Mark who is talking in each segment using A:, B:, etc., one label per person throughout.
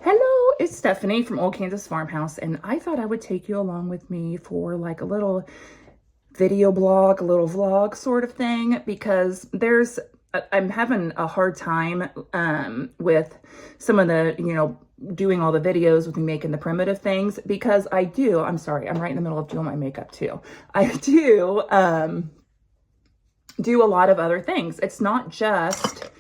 A: Hello, it's Stephanie from Old Kansas Farmhouse, and I thought I would take you along with me for like a little video blog, a little vlog sort of thing, because I'm having a hard time with some of the, doing all the videos with me making the primitive things, because I'm sorry, I'm right in the middle of doing my makeup too. I do a lot of other things. It's not just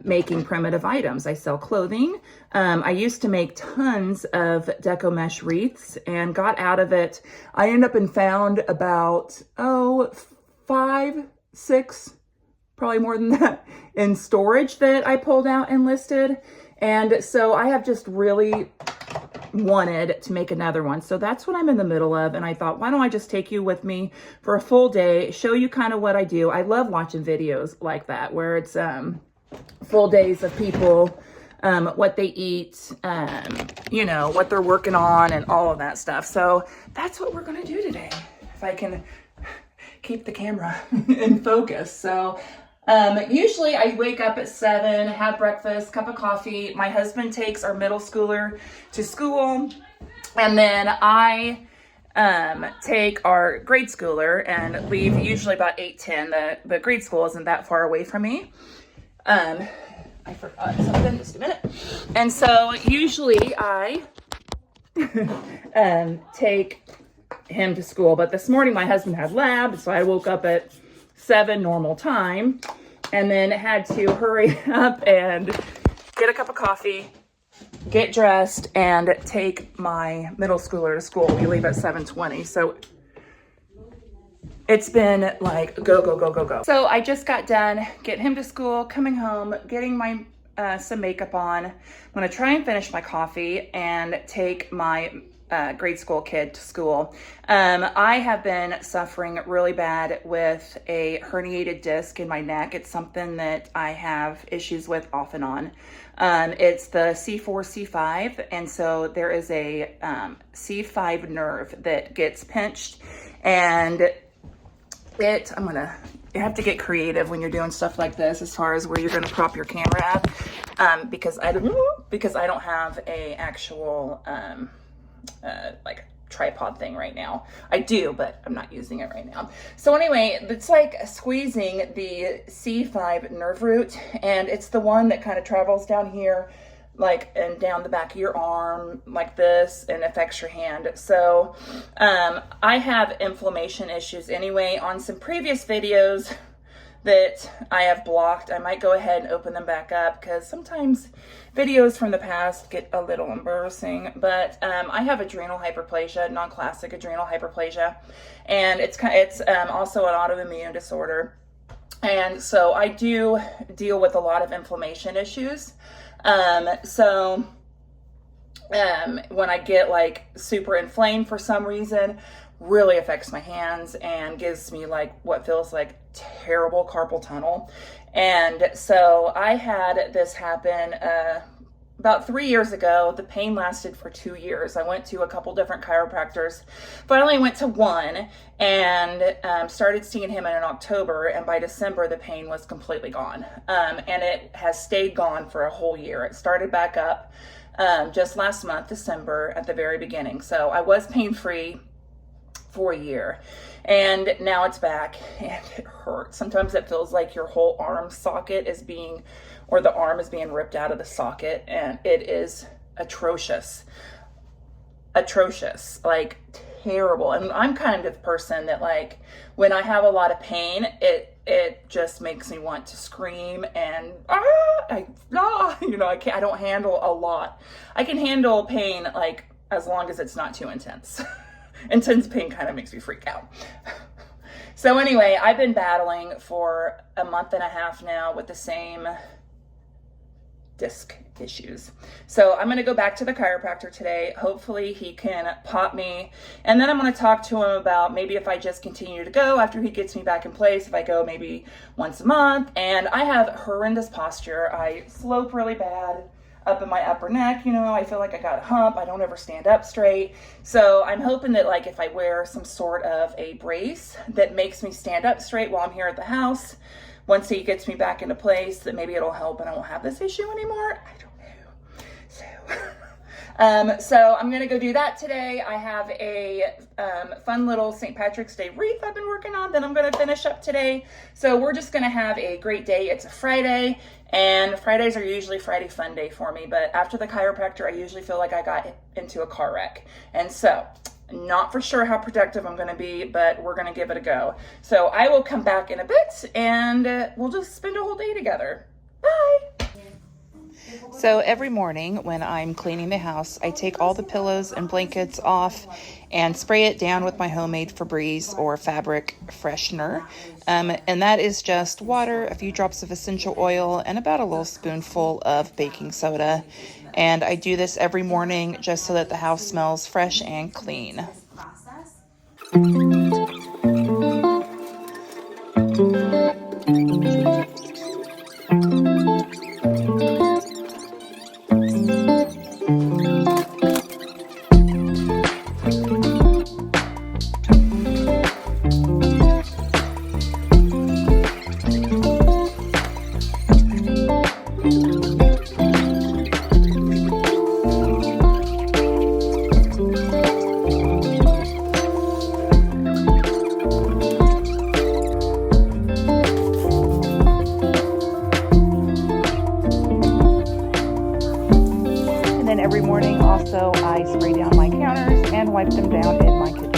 A: making primitive items. I sell clothing. I used to make tons of deco mesh wreaths and got out of it. I ended up and found about, 5, 6, probably more than that in storage that I pulled out and listed. And so I have just really wanted to make another one. So that's what I'm in the middle of. And I thought, why don't I just take you with me for a full day, show you kind of what I do. I love watching videos like that, where it's, full days of people, what they eat, what they're working on and all of that stuff. So that's what we're going to do today, if I can keep the camera in focus. So usually I wake up at 7, have breakfast, cup of coffee. My husband takes our middle schooler to school, and then I take our grade schooler and leave usually about 8:10. The grade school isn't that far away from me. I forgot something, just a minute. And so usually I take him to school, but this morning my husband had lab, so I woke up at 7 normal time, and then had to hurry up and get a cup of coffee, get dressed, and take my middle schooler to school. We leave at 7:20, so it's been like go, go, go, go, go. So I just got done getting him to school, coming home, getting my some makeup on. I'm gonna try and finish my coffee and take my grade school kid to school. I have been suffering really bad with a herniated disc in my neck. It's something that I have issues with off and on. It's the C4, C5, and so there is a C5 nerve that gets pinched, and you have to get creative when you're doing stuff like this as far as where you're gonna prop your camera at, because I don't have a actual like tripod thing right now. I do, but I'm not using it right now. So anyway, it's like squeezing the C5 nerve root, and it's the one that kind of travels down here, like, and down the back of your arm like this, and affects your hand. So I have inflammation issues anyway. On some previous videos that I have blocked, I might go ahead and open them back up, because sometimes videos from the past get a little embarrassing. But I have adrenal hyperplasia, non-classic adrenal hyperplasia, and it's also an autoimmune disorder. And so I do deal with a lot of inflammation issues. When I get like super inflamed for some reason, really affects my hands and gives me like what feels like terrible carpal tunnel. And so I had this happen about 3 years ago. The pain lasted for 2 years. I went to a couple different chiropractors, finally went to one, and started seeing him in October, and by December the pain was completely gone. And it has stayed gone for a whole year. It started back up just last month, December, at the very beginning. So I was pain-free for a year, and now it's back, and it hurts. Sometimes it feels like your whole arm socket or the arm is being ripped out of the socket, and it is atrocious, like terrible. And I'm kind of the person that, like, when I have a lot of pain, it just makes me want to scream and I don't handle a lot. I can handle pain, like, as long as it's not too intense. Intense pain kind of makes me freak out. So anyway, I've been battling for a month and a half now with the same disc issues. So I'm going to go back to the chiropractor today. Hopefully he can pop me, and then I'm going to talk to him about maybe if I just continue to go after he gets me back in place, if I go maybe once a month. And I have horrendous posture. I slope really bad up in my upper neck. I feel like I got a hump. I don't ever stand up straight. So I'm hoping that, like, if I wear some sort of a brace that makes me stand up straight while I'm here at the house, once he gets me back into place, that maybe it'll help and I won't have this issue anymore. I don't know. So So I'm gonna go do that today. I have a fun little St. Patrick's Day wreath I've been working on that I'm gonna finish up today. So we're just gonna have a great day. It's a Friday, and Fridays are usually Friday fun day for me, but after the chiropractor, I usually feel like I got into a car wreck. And so, not for sure how productive I'm gonna be, but we're gonna give it a go. So I will come back in a bit and we'll just spend a whole day together. Bye. So every morning when I'm cleaning the house, I take all the pillows and blankets off and spray it down with my homemade Febreze or fabric freshener. And that is just water, a few drops of essential oil, and about a little spoonful of baking soda. And I do this every morning just so that the house smells fresh and clean. Every morning also I spray down my counters and wipe them down in my kitchen.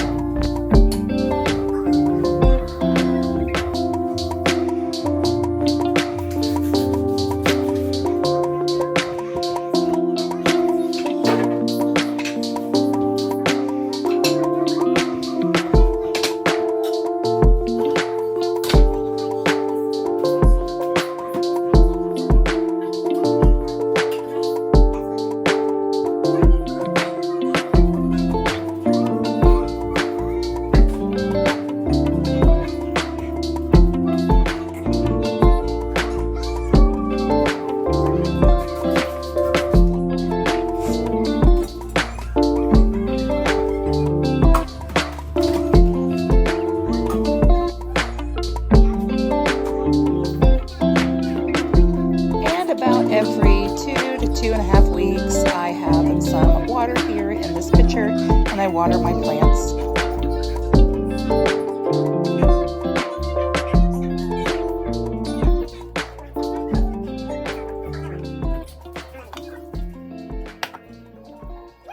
A: Every 2 to 2.5 weeks, I have some water here in this pitcher, and I water my plants.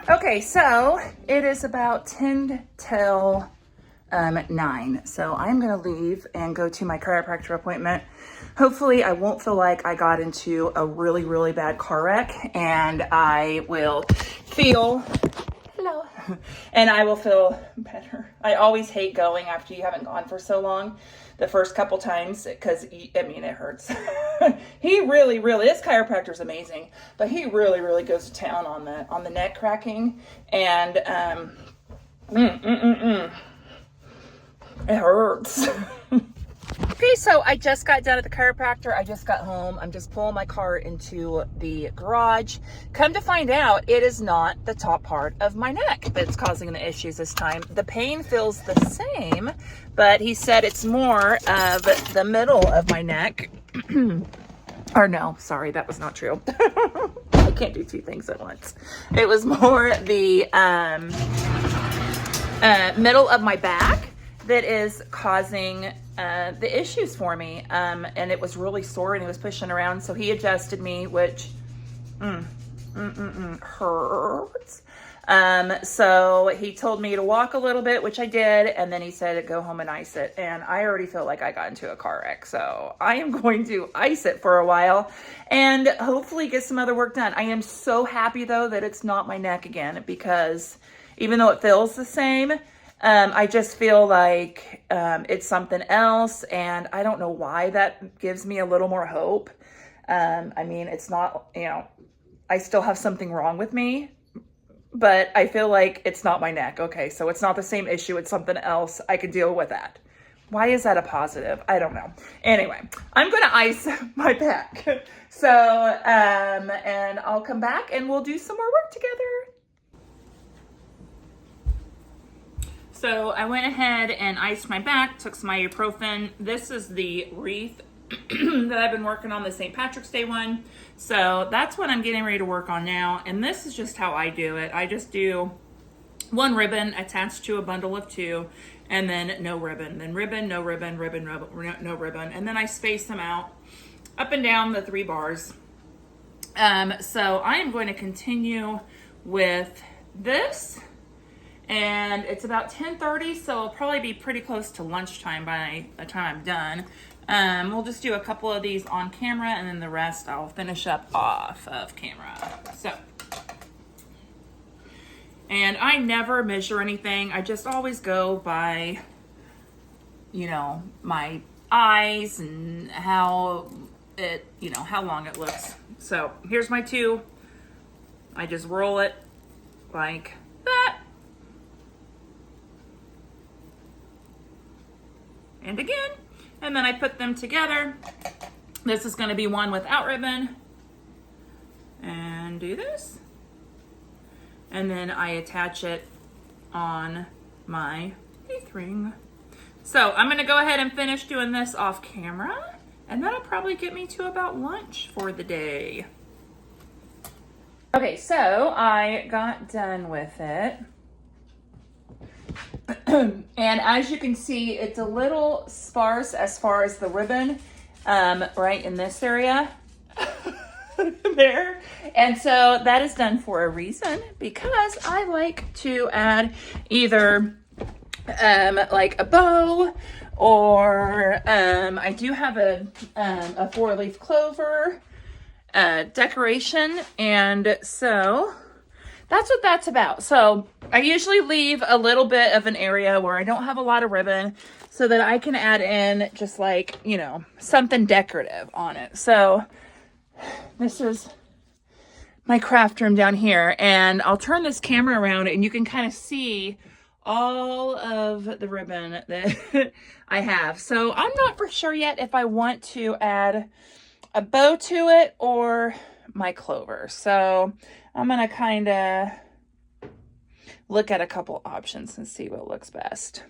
A: Okay, so it is about 10 till 9. So I'm going to leave and go to my chiropractor appointment. Hopefully I won't feel like I got into a really, really bad car wreck, and I will feel, hello, and I will feel better. I always hate going after you haven't gone for so long, the first couple times, because, I mean, it hurts. He really, this chiropractor is amazing, but he really, really goes to town on the neck cracking, and, it hurts. Okay, so I just got done at the chiropractor. I just got home. I'm just pulling my car into the garage. Come to find out, it is not the top part of my neck that's causing the issues this time. The pain feels the same, but he said it's more of the middle of my neck. Or no, sorry, that was not true. I can't do two things at once. It was more the middle of my back that is causing the issues for me. And it was really sore and he was pushing around. So he adjusted me, which hurts. So he told me to walk a little bit, which I did. And then he said, go home and ice it. And I already feel like I got into a car wreck. So I am going to ice it for a while and hopefully get some other work done. I am so happy though that it's not my neck again, because even though it feels the same, I just feel like it's something else, and I don't know why that gives me a little more hope. I mean, it's not, I still have something wrong with me, but I feel like it's not my neck. Okay, so it's not the same issue. It's something else. I can deal with that. Why is that a positive? I don't know. Anyway, I'm going to ice my back. So, and I'll come back and we'll do some more work together. So I went ahead and iced my back, took some ibuprofen. This is the Wreath that I've been working on, the St. Patrick's Day one. So that's what I'm getting ready to work on now. And this is just how I do it. I just do one ribbon attached to a bundle of 2, and then no ribbon, then ribbon, no ribbon, ribbon, no ribbon. And then I space them out up and down the 3 bars. So I am going to continue with this, and it's about 10:30, so it'll probably be pretty close to lunchtime by the time I'm done. We'll just do a couple of these on camera, and then the rest I'll finish up off of camera. So, and I never measure anything. I just always go by, you know, my eyes and how it, you know, how long it looks. So here's my 2. I just roll it like that. And again, and then I put them together. This is going to be one without ribbon. And do this. And then I attach it on my wreath ring. So I'm going to go ahead and finish doing this off camera, and that'll probably get me to about lunch for the day. Okay, so I got done with it. And as you can see, it's a little sparse as far as the ribbon, right in this area. There. And so that is done for a reason, because I like to add either like a bow, or I do have a 4-leaf clover decoration, and so that's what that's about. So I usually leave a little bit of an area where I don't have a lot of ribbon, so that I can add in just like, you know, something decorative on it. So this is my craft room down here, and I'll turn this camera around and you can kind of see all of the ribbon that I have. So I'm not for sure yet if I want to add a bow to it or my clover. So I'm gonna kind of look at a couple options and see what looks best.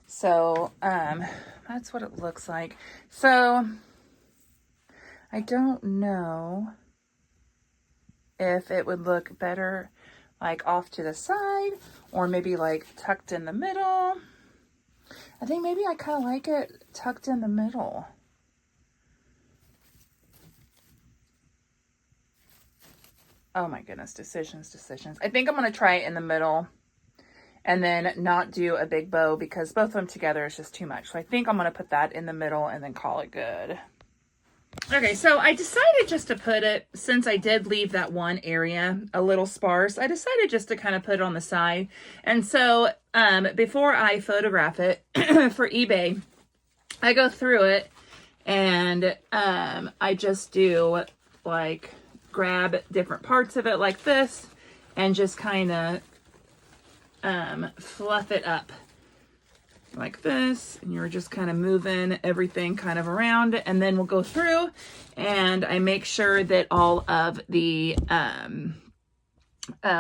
A: So that's what it looks like. So I don't know if it would look better like off to the side, or maybe like tucked in the middle. I think maybe I kind of like it tucked in the middle. Oh my goodness, decisions. I think I'm going to try it in the middle and then not do a big bow, because both of them together is just too much. So I think I'm going to put that in the middle and then call it good. Okay, so I decided just to put it, since I did leave that one area a little sparse, I decided just to kind of put it on the side. And so before I photograph it for eBay, I go through it and I just do like grab different parts of it like this and just kind of fluff it up like this, and you're just kind of moving everything kind of around, and then we'll go through and I make sure that all of the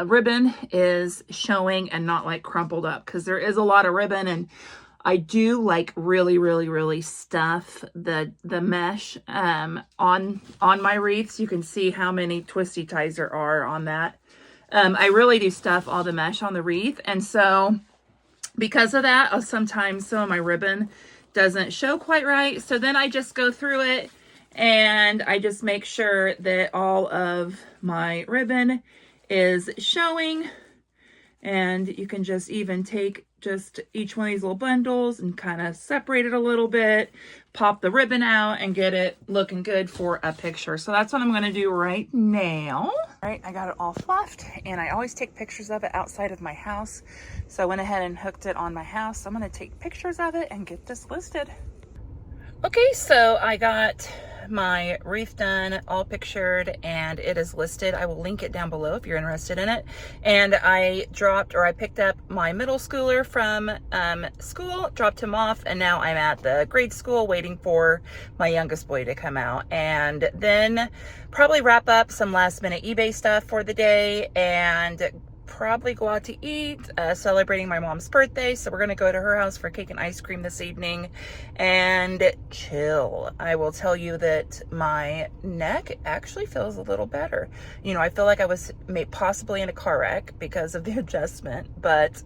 A: ribbon is showing and not like crumpled up, because there is a lot of ribbon, and I do like really stuff the mesh on my wreaths. You can see how many twisty ties there are on that. I really do stuff all the mesh on the wreath, and so because of that, sometimes some of my ribbon doesn't show quite right. So then I just go through it and I just make sure that all of my ribbon is showing. And you can just even take just each one of these little bundles and kind of separate it a little bit, pop the ribbon out, and get it looking good for a picture. So that's what I'm going to do right now. All right, I got it all fluffed, and I always take pictures of it outside of my house. So I went ahead and hooked it on my house. I'm going to take pictures of it and get this listed. Okay, so I got my wreath done, all pictured, and it is listed. I will link it down below if you're interested in it. And I picked up my middle schooler from school, dropped him off, and now I'm at the grade school waiting for my youngest boy to come out. And then probably wrap up some last minute eBay stuff for the day and probably go out to eat, celebrating my mom's birthday. So we're going to go to her house for cake and ice cream this evening and chill. I will tell you that my neck actually feels a little better. You know, I feel like I was possibly in a car wreck because of the adjustment, but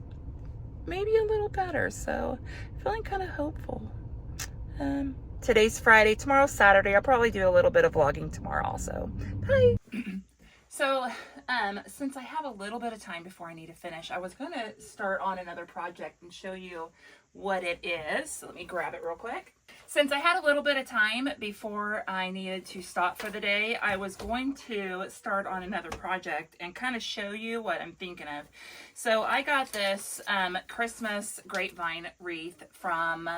A: maybe a little better. So feeling kind of hopeful. Today's Friday, tomorrow's Saturday. I'll probably do a little bit of vlogging tomorrow also. Bye. So, since I have a little bit of time before I need to finish, I was going to start on another project and show you what it is. So let me grab it real quick. Since I had a little bit of time before I needed to stop for the day, I was going to start on another project and kind of show you what I'm thinking of. So I got this Christmas grapevine wreath from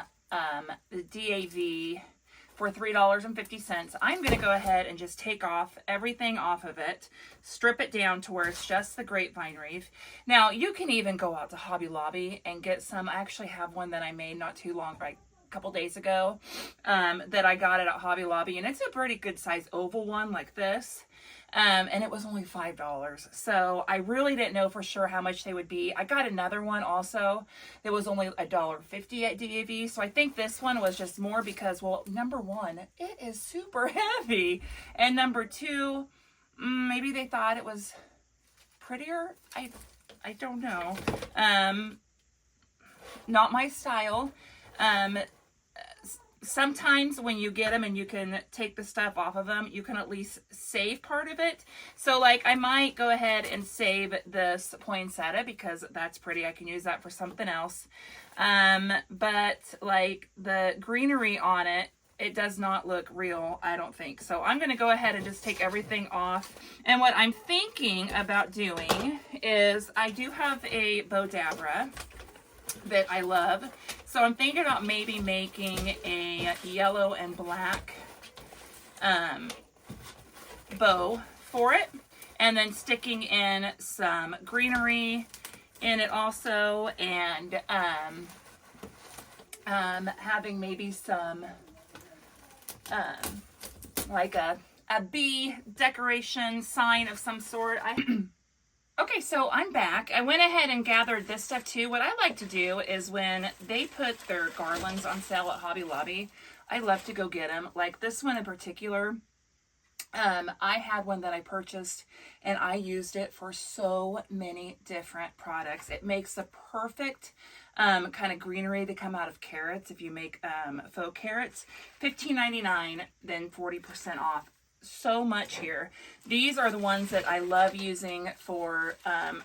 A: the DAV for $3.50. I'm going to go ahead and just take off everything off of it, strip it down to where it's just the grapevine wreath. Now, you can even go out to Hobby Lobby and get some. I actually have one that I made not too long, like a couple days ago, that I got it at Hobby Lobby, and it's a pretty good size oval one like this. And it was only $5. So I really didn't know for sure how much they would be. I got another one also that was only $1.50 at DAV. So I think this one was just more because, well, number one, it is super heavy. And number two, maybe they thought it was prettier. I don't know. Not my style. Sometimes when you get them and you can take the stuff off of them, you can at least save part of it. So like I might go ahead and save this poinsettia because that's pretty. I can use that for something else. But like the greenery on it, it does not look real, I don't think. So I'm going to go ahead and just take everything off. And what I'm thinking about doing is I do have a Bodabra that I love. So I'm thinking about maybe making a yellow and black bow for it, and then sticking in some greenery in it also, and having maybe some like a bee decoration sign of some sort. Okay, so I'm back. I went ahead and gathered this stuff too. What I like to do is when they put their garlands on sale at Hobby Lobby, I love to go get them. Like this one in particular, I had one that I purchased and I used it for so many different products. It makes the perfect kind of greenery to come out of carrots. If you make faux carrots, $15.99, then 40% off. So much here. These are the ones that I love using for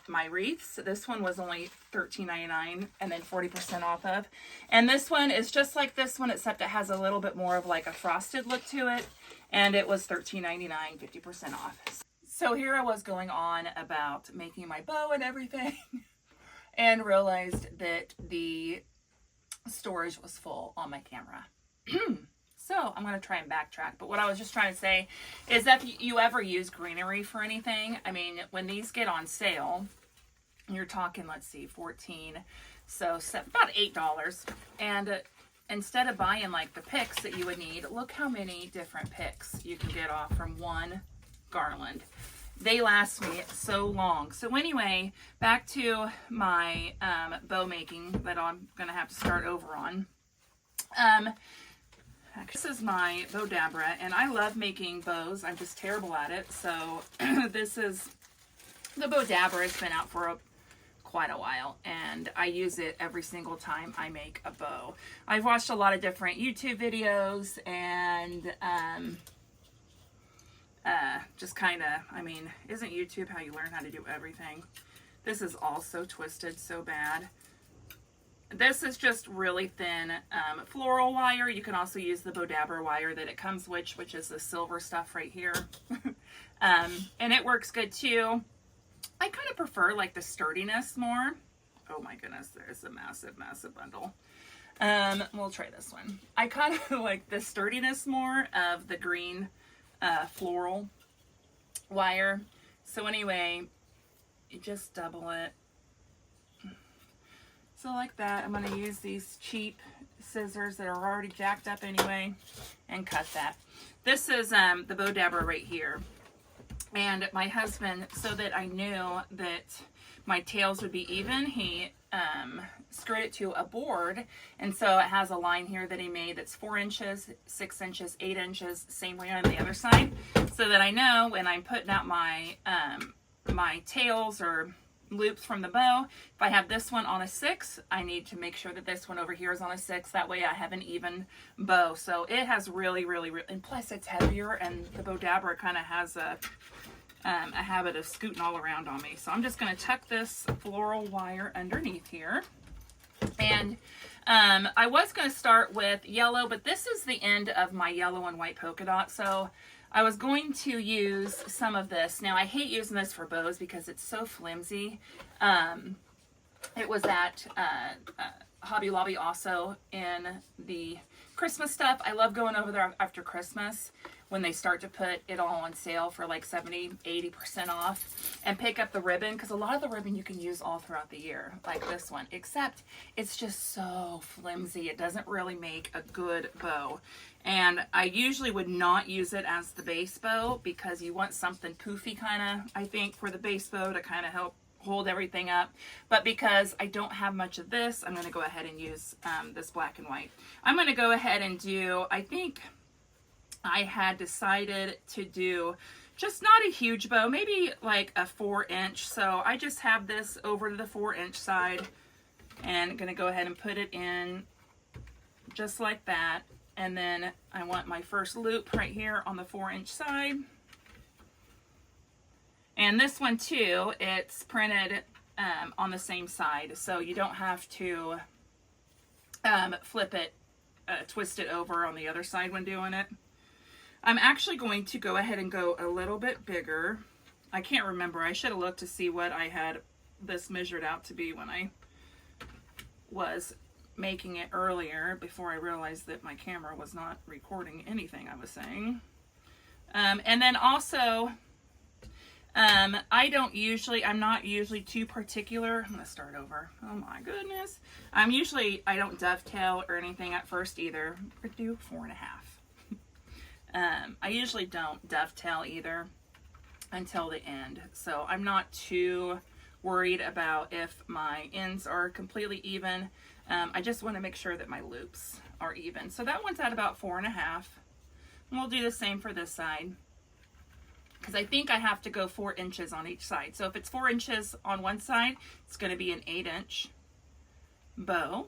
A: my wreaths. This one was only $13.99 and then 40% off of. And this one is just like this one, except it has a little bit more of like a frosted look to it. And it was $13.99, 50% off. So here I was going on about making my bow and everything and realized that the storage was full on my camera. So I'm going to try and backtrack. But what I was just trying to say is that if you ever use greenery for anything, I mean, when these get on sale, you're talking, let's see, 14, so about $8. And instead of buying like the picks that you would need, look how many different picks you can get off from one garland. They last me so long. So anyway, back to my bow making that I'm going to have to start over on. This is my Bodabra, and I love making bows. I'm just terrible at it. So this is the Bodabra. It's been out for quite a while, and I use it every single time I make a bow. I've watched a lot of different YouTube videos, and just kind of, I mean, isn't YouTube how you learn how to do everything? This is all so twisted, so bad. This is just really thin floral wire. You can also use the Bodabra wire that it comes with, which is the silver stuff right here. And it works good too. I kind of prefer like the sturdiness more. Oh my goodness, there's a massive, massive bundle. We'll try this one. I kind of like the sturdiness more of the green floral wire. So anyway, you just double it. So like that, I'm going to use these cheap scissors that are already jacked up anyway and cut that. This is the Bodabra right here. And my husband, so that I knew that my tails would be even, he screwed it to a board. And so it has a line here that he made that's 4 inches, 6 inches, 8 inches, same way on the other side. So that I know when I'm putting out my, my tails or loops from the bow, if I have this one on a 6, I need to make sure that this one over here is on a 6. That way I have an even bow. So it has really, and plus it's heavier, and the Bodabra kind of has a habit of scooting all around on me. So I'm just going to tuck this floral wire underneath here. And I was going to start with yellow, but this is the end of my yellow and white polka dot. So I was going to use some of this. Now I hate using this for bows because it's so flimsy. It was at Hobby Lobby also in the Christmas stuff. I love going over there after Christmas when they start to put it all on sale for like 70-80% off, and pick up the ribbon, because a lot of the ribbon you can use all throughout the year, like this one, except it's just so flimsy. It doesn't really make a good bow. And I usually would not use it as the base bow, because you want something poofy kind of, I think, for the base bow to kind of help hold everything up. But because I don't have much of this, I'm going to go ahead and use this black and white. I'm going to go ahead and do, I think I had decided to do just not a huge bow, maybe like a 4-inch. So I just have this over to the 4-inch side, and going to go ahead and put it in just like that. And then I want my first loop right here on the 4-inch side. And this one too, it's printed on the same side, so you don't have to flip it, twist it over on the other side when doing it. I'm actually going to go ahead and go a little bit bigger. I can't remember. I should have looked to see what I had this measured out to be when I was making it earlier, before I realized that my camera was not recording anything I was saying. And then also, I'm not usually too particular. I'm going to start over. Oh my goodness. I don't dovetail or anything at first either. I do 4.5. I usually don't dovetail either until the end. So I'm not too worried about if my ends are completely even. I just want to make sure that my loops are even. So that one's at about 4.5. And we'll do the same for this side, because I think I have to go 4 inches on each side. So if it's 4 inches on one side, it's going to be an 8-inch bow.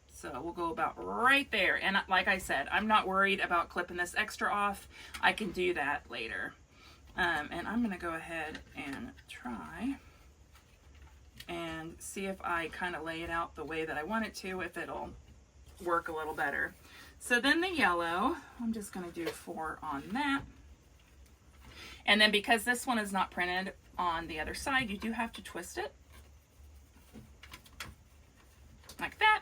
A: So we'll go about right there. And like I said, I'm not worried about clipping this extra off. I can do that later. And I'm going to go ahead and try and see if I kind of lay it out the way that I want it to, if it'll work a little better. So then the yellow, I'm just going to do 4 on that. And then because this one is not printed on the other side, you do have to twist it like that.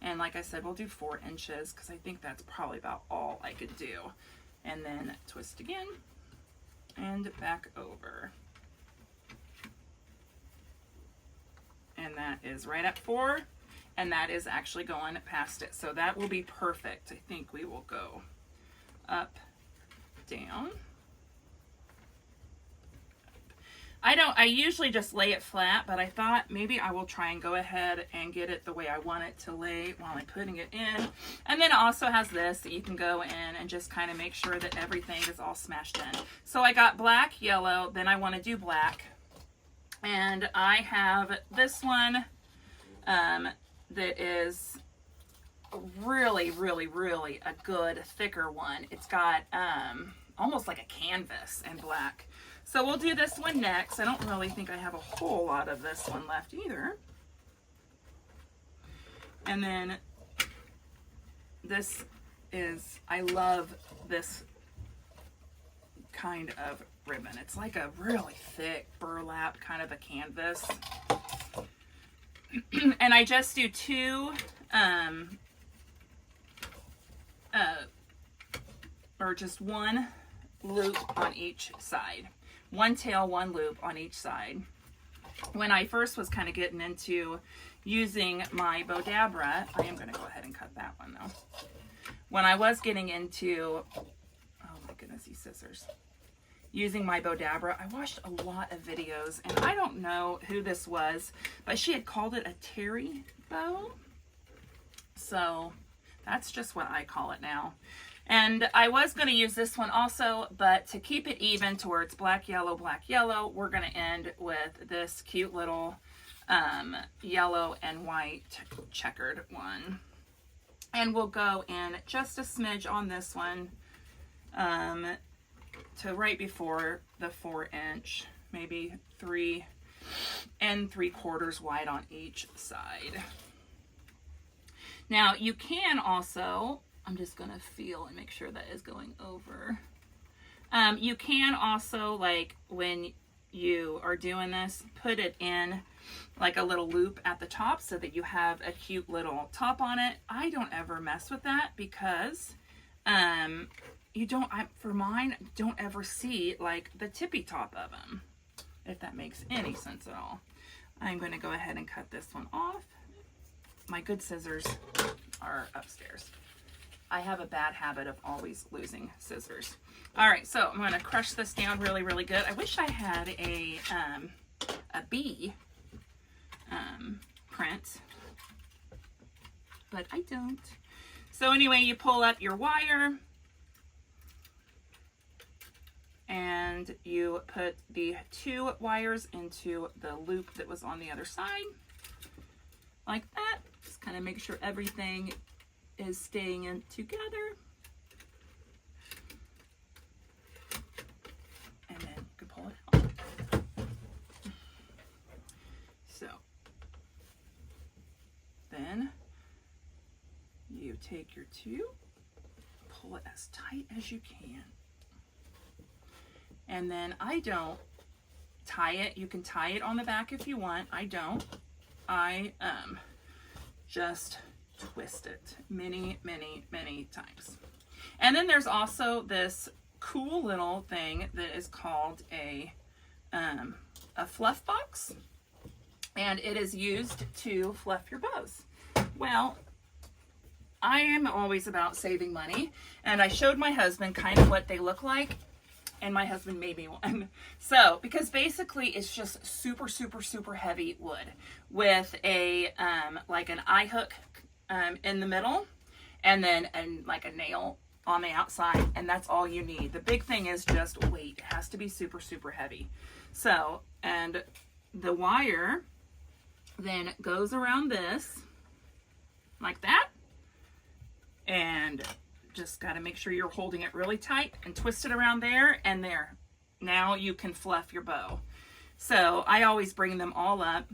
A: And like I said, we'll do 4 inches, because I think that's probably about all I could do. And then twist again and back over. And that is right at 4, and that is actually going past it. So that will be perfect. I think we will go up, down. I usually just lay it flat, but I thought maybe I will try and go ahead and get it the way I want it to lay while I'm putting it in. And then it also has this that you can go in and just kind of make sure that everything is all smashed in. So I got black, yellow, then I want to do black. And I have this one that is really a good thicker one. It's got almost like a canvas in black. So we'll do this one next. I don't really think I have a whole lot of this one left either. And then this is, I love this kind of ribbon. It's like a really thick burlap kind of a canvas. And I just do 2 or just 1 loop on each side. 1 tail, 1 loop on each side. When I first was kind of getting into using my Bodabra, I am going to go ahead and cut that one though. when I was getting into, oh my goodness, these scissors, using my Bodabra, I watched a lot of videos, and I don't know who this was, but she had called it a terry bow. So that's just what I call it now. And I was going to use this one also, but to keep it even to where it's black, yellow, we're going to end with this cute little yellow and white checkered one. And we'll go in just a smidge on this one to right before the 4-inch, maybe 3 3/4 wide on each side. Now you can also, I'm just gonna feel and make sure that is going over. You can also, like when you are doing this, put it in like a little loop at the top so that you have a cute little top on it. I don't ever mess with that because you don't, for mine, don't ever see like the tippy top of them, if that makes any sense at all. I'm going to go ahead and cut this one off. My good scissors are upstairs. I have a bad habit of always losing scissors. All right, so I'm going to crush this down really, really good. I wish I had a bee print, but I don't. So anyway, you pull up your wire and you put the 2 wires into the loop that was on the other side, like that. Just kind of make sure everything is staying in together. And then you can pull it out. So then you take your 2, pull it as tight as you can. And then I don't tie it. You can tie it on the back if you want. I don't. I just twist it many, many, many times. And then there's also this cool little thing that is called a fluff box, and it is used to fluff your bows. Well, I am always about saving money, and I showed my husband kind of what they look like, and my husband made me one. So, because basically it's just super, super, super heavy wood with a like an eye hook in the middle, and then like a nail on the outside, and that's all you need. The big thing is just weight. It has to be super, super heavy. So, and the wire then goes around this like that, and just got to make sure you're holding it really tight and twist it around there and there. Now you can fluff your bow. So I always bring them all up.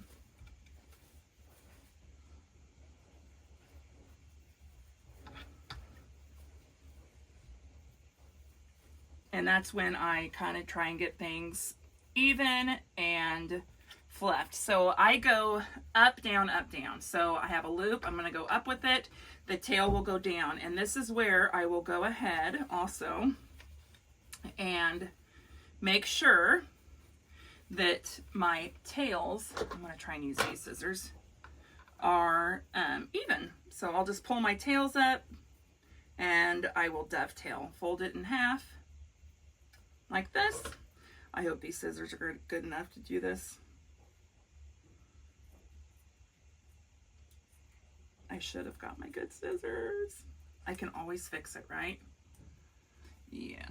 A: And that's when I kind of try and get things even and fluffed. So I go up, down, up, down. So I have a loop. I'm going to go up with it. The tail will go down. And this is where I will go ahead also and make sure that my tails, I'm going to try and use these scissors, are even. So I'll just pull my tails up and I will dovetail. Fold it in half like this. I hope these scissors are good enough to do this. I should have got my good scissors. I can always fix it, right? Yeah.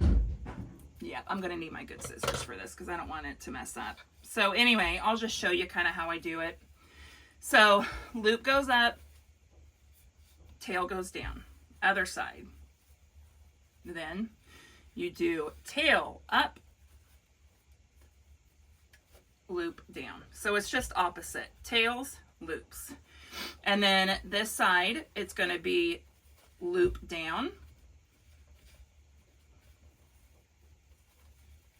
A: Yeah, I'm gonna need my good scissors for this because I don't want it to mess up. So anyway, I'll just show you kind of how I do it. So loop goes up, tail goes down, other side. Then you do tail up, loop down. So it's just opposite, tails, loops. And then this side, it's going to be loop down.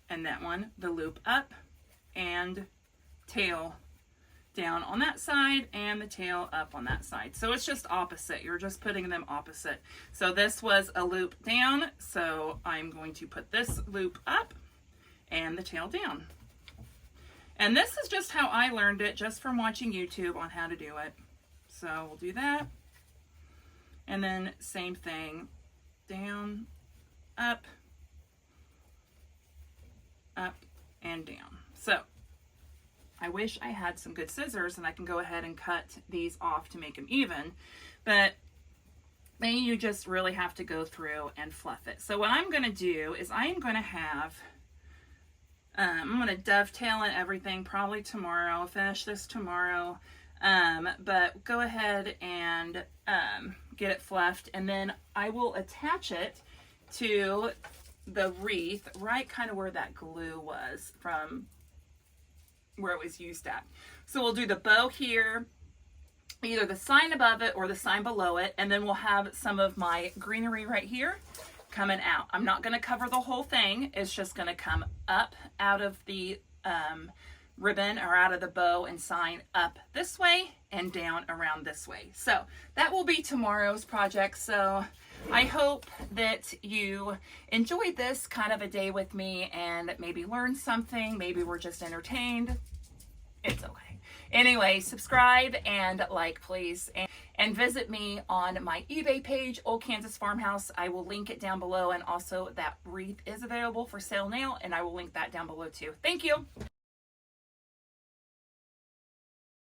A: And that one, the loop up and tail down on that side and the tail up on that side. So it's just opposite. You're just putting them opposite. So this was a loop down. So I'm going to put this loop up and the tail down. And this is just how I learned it, just from watching YouTube on how to do it. So we'll do that. And then same thing down, up, up, and down. So I wish I had some good scissors and I can go ahead and cut these off to make them even, but then you just really have to go through and fluff it. So what I'm going to do is I'm going to have, I'm going to dovetail and everything probably tomorrow, finish this tomorrow, but go ahead and get it fluffed, and then I will attach it to the wreath right kind of where that glue was from where it was used at. So we'll do the bow here, either the sign above it or the sign below it, and then we'll have some of my greenery right here coming out. I'm not going to cover the whole thing. It's just going to come up out of the ribbon or out of the bow and sign up this way and down around this way. So that will be tomorrow's project. So I hope that you enjoyed this kind of a day with me and maybe learned something. Maybe we're just entertained. It's okay. Anyway, subscribe and like, please. And visit me on my eBay page, Old Kansas Farmhouse. I will link it down below. And also that wreath is available for sale now, and I will link that down below too. Thank you.